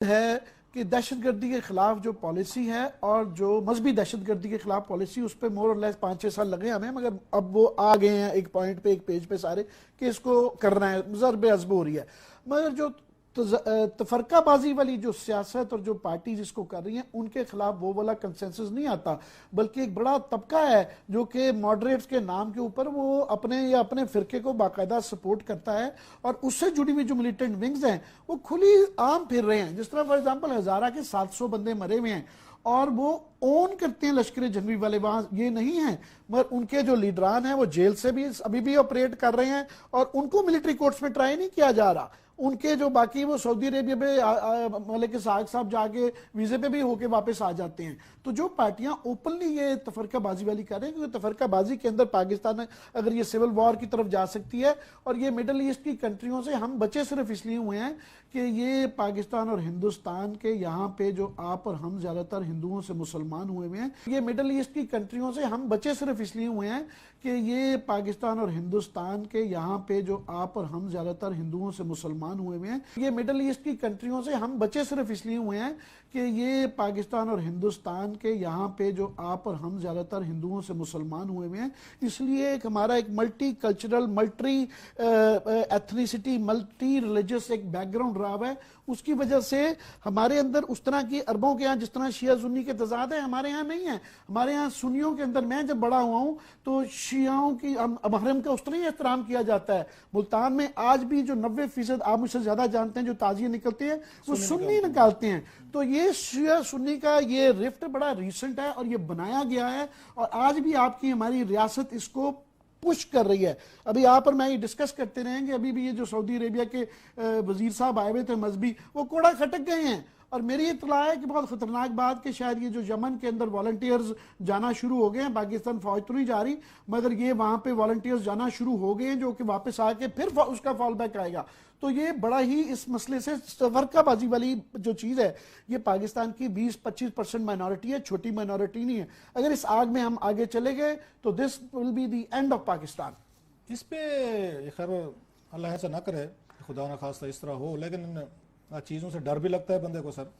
है कि दहशतगर्दी के खिलाफ जो पॉलिसी है और जो मजहबी दहशतगर्दी के खिलाफ पॉलिसी, उस पर मोर और लेस 5-6 साल लगे हमें, मगर अब वो आ गए हैं एक पॉइंट पे, एक पेज पे सारे कि इसको करना है, ज़रब अज़ब हो रही है। मगर जो तफरकाबाजी वाली जो सियासत और जो पार्टी जिसको कर रही है, उनके खिलाफ वो वाला कंसेंसस नहीं आता, बल्कि एक बड़ा तबका है जो कि मॉडरेट्स के नाम के ऊपर वो अपने या अपने फिरके को बाकायदा सपोर्ट करता है, और उससे जुड़ी हुई जो मिलिटेंट विंग्स हैं वो खुली आम फिर रहे हैं। जिस तरह फॉर एग्जाम्पल हजारा के 700 बंदे मरे हुए हैं और वो ओन करते हैं लश्कर जंगवी वाले, वहां ये नहीं है, मगर उनके जो लीडरान हैं वो जेल से भी अभी भी ऑपरेट कर रहे हैं और उनको मिलिट्री कोर्ट्स में ट्राई नहीं किया जा रहा। उनके जो बाकी वो सऊदी अरेबिया में मलिक साग साहब जाके वीजे पे भी होके वापस आ जाते हैं। तो जो पार्टियां ओपनली ये तफरकाबाजी वाली कर रहे हैं, क्योंकि तफरकाबाजी के अंदर पाकिस्तान अगर ये सिविल वॉर की तरफ जा सकती है, और ये मिडल ईस्ट की कंट्रियों से हम बचे सिर्फ इसलिए हुए हैं कि ये पाकिस्तान और हिंदुस्तान के यहाँ पे जो आप और हम ज्यादातर हिंदुओं से मुसलमान हुए हुए हैं, ये मिडल ईस्ट की कंट्रियों से हम बचे सिर्फ इसलिए हुए हैं कि ये पाकिस्तान और हिंदुस्तान के यहाँ पे जो आप और हम ज्यादातर हिंदुओं से मुसलमान हुए हुए हैं, ये मिडल ईस्ट की कंट्रियों से हम बचे सिर्फ इसलिए हुए हैं कि ये पाकिस्तान और हिंदुस्तान के यहाँ पे जो आप और हम ज्यादातर हिंदुओं से मुसलमान हुए हुए हैं, इसलिए एक हमारा एक multi cultural, multi ethnicity, multi religious एक बैकग्राउंड रहा है। उसकी वजह से हमारे अंदर उस तरह की, अरबों के यहाँ जिस तरह शिया सुन्नी के तजाद है, हमारे यहाँ नहीं है। हमारे यहाँ सुन्नियों के अंदर, मैं जब बड़ा हुआ हूँ तो शियाओं की महरम का उस तरह ही एहतराम किया जाता है। मुल्तान में आज भी जो 90% आप मुझसे ज्यादा जानते हैं जो ताजिए निकलते हैं वो सुन्नी निकालते हैं। तो ये शिया सुन्नी का ये रिफ्ट बड़ा रिसेंट है और ये बनाया गया है, और आज भी आपकी हमारी रियासत इसको पुश कर रही है। अभी आप और मैं ये डिस्कस करते रहेंगे, अभी भी ये जो सऊदी अरेबिया के वजीर साहब आए हुए थे मजहबी, वो कोड़ा खटक गए हैं। और मेरी इत्तला है कि बहुत खतरनाक बात कि शायद ये जो यमन के अंदर वॉलंटियर्स जाना शुरू हो गए हैं, पाकिस्तान फौज तो नहीं जा रही, मगर ये वहां पे वॉलंटियर्स जाना शुरू हो गए हैं जो कि वापस आके फिर उसका फॉल बैक आएगा। तो ये बड़ा ही इस मसले से तफरकाबाजी वाली जो चीज है, ये पाकिस्तान की 20-25% माइनॉरिटी है, छोटी माइनॉरिटी नहीं है। अगर इस आग में हम आगे चले गए तो this will be the end of Pakistan. इस पे खैर अल्लाह ऐसा ना करे, खुदा ना खास्ता इस तरह हो, लेकिन चीज़ों से डर भी लगता है बंदे को सर।